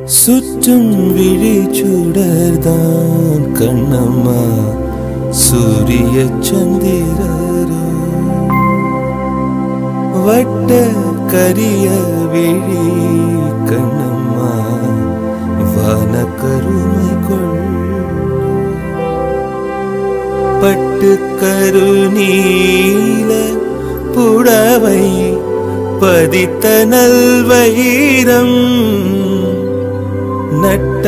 சுற்றும் விழி சுடர்தான் கண்ணம்மா சூரிய சந்திரரோ வட்ட கரிய விழி கண்ணம்மா வான கருமை கொள் பட்டு கருநீல புடவை பதித்த நல்வயிரம் நட்ட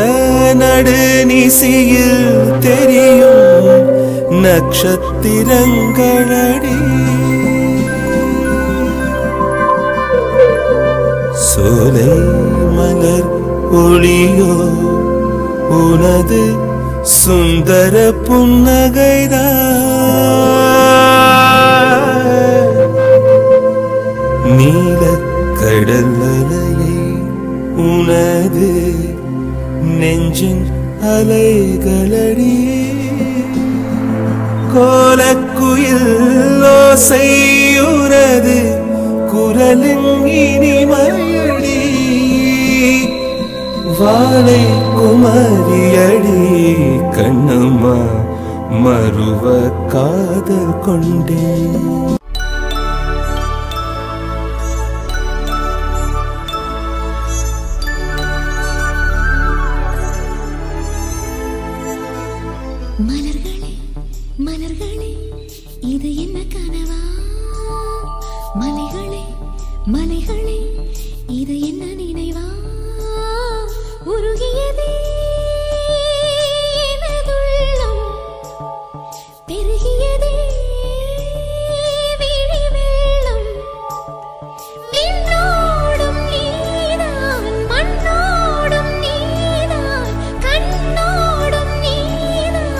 நடுநிசியில் தெரியும் நட்சத்திரங்களடி சோலை மலர் ஒளியோ உனது சுந்தர புன்னகைதான் நீல கடல் அலையை உனது நெஞ்சின் அலைகளடி கோலக்குயில் ஓசையுனது குரலின் இனிமையடி வாழை குமரியடி கண்ணம்மா மறுவ காதல் கொண்டேன் மலர்களே மலர்களே இது என்ன கனவா மலைகளே மலைகளே இது என்ன நினைவா உருகியதே எனதுள்ளம் பெருகியதே விழி வெள்ளம் விண்ணோடும் நீதான் மண்ணோடும் நீதான் கண்ணோடும் நீதான்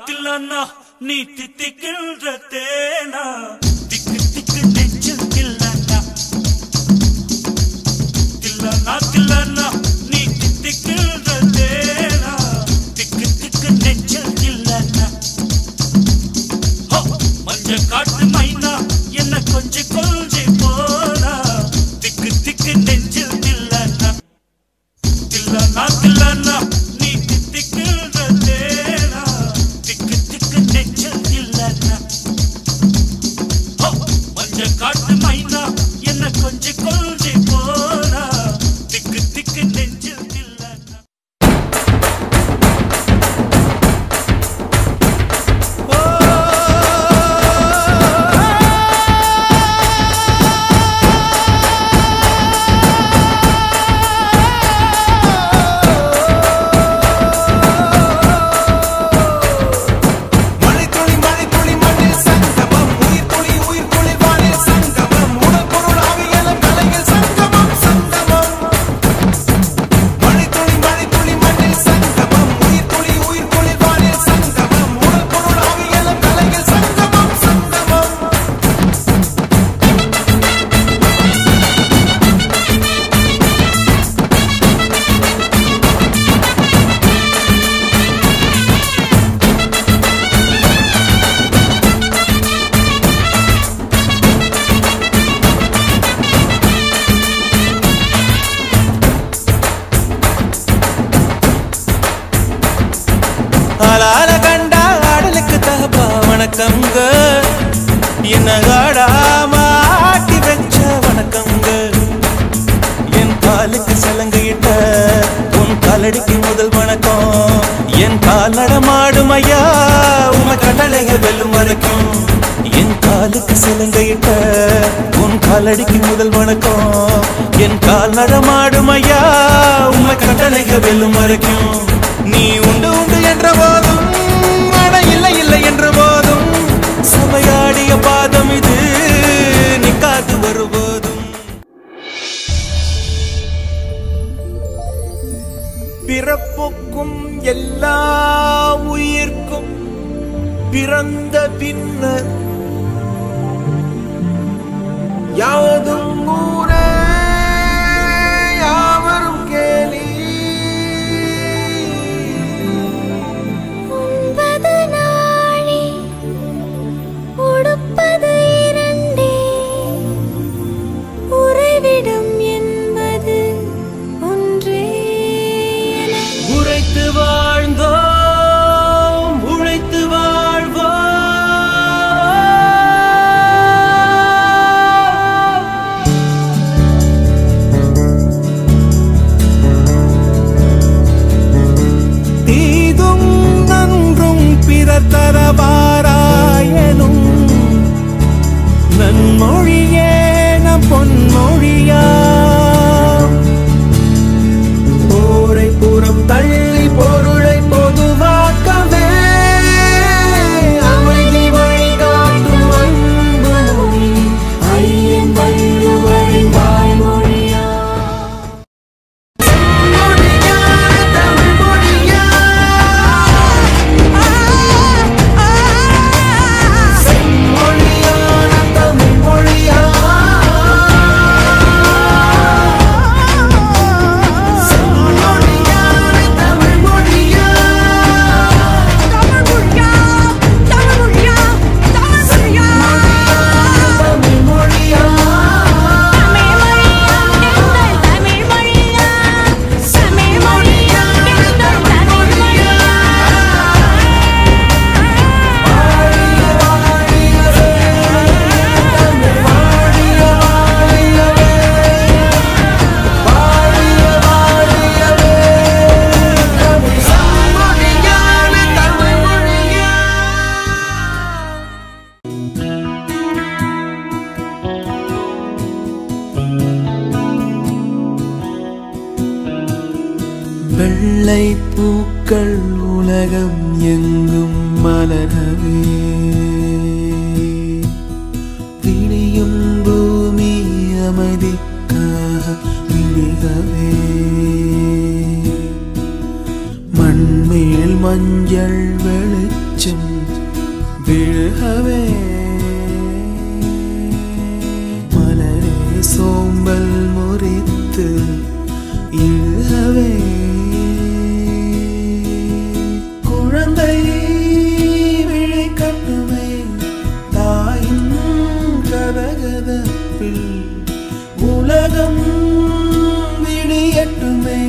தில்லானா நீ தித்திக்கின்ற தேனா மஞ்ச காட்டு மைனா என்ன கொஞ்சம் கொஞ்சி போனா திக்கு திக்கு நெஞ்சில் தில்லனா தில்லனா தில்லனா நீ திக்குன்றதேனா திக்கு திக்கு நெஞ்சில் தில்லனா மஞ்ச காட்டு மைனா என்ன கொஞ்சம் கொஞ்சி போனா திக்கு திக்கு நெஞ்சில் தில்லனா ஆளால கண்டா ஆடலுக்கு தகப்பா வணக்கங்க என்ன ஆடாம ஆட்டி வச்ச வணக்கங்க என் காலுக்கு சலங்கையிட்ட உன் காலடிக்கு முதல் வணக்கம் என் கால் நடமாடும் ஐயா உமை கடலைய வெல்லும் வரைக்கும் என் காலுக்கு சலங்கையிட்ட உன் காலடிக்கு முதல் வணக்கம் என் கால் நடமாடும் ஐயா உமை கடலைய வெல்லும் வரைக்கும் நீ உண்டு உண்டு என்ற போதும் அட இல்லை இல்லை என்ற போதும் சபையாடிய பாதம் இது நீ காத்து வரும்போதும் பிறப்புக்கும் எல்லா உயிர்க்கும் பிறந்த பின்னர் யாவதும் ஊரே யாவரும் கேலி உடுப்பது இரண்டே உறைவிடம் என்பது ஒன்றே உரைத்து வாழ்ந்தோம் உழைத்து வாழ்வோம் தீதும் நன்றும் பிறர் தரவாராயனும் நன்மொழியே நம் பொன்மொழியா போரை புறம் தள்ளி பொருளை பொதுவாக்கவே அமைதி வழிகாட்டும் அன்பு மொழி ஐயன் வள்ளுவரின் வாய்மொழியா வெள்ளை பூக்கள் உலகம் எங்கும் மலரவே விடியும் பூமி அமைதிக்காக விழிகவே மண்மேல் மஞ்சள் வெளிச்சம் விழுகவே மலரே சோம்பல் முறித்து இழுகவே குழந்தை விழி கட்டுமே தா சிரிப்பில் உலகம் விடியட்டுமே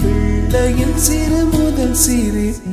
பிள்ளையின் சிறு முதல் சிரிப்பு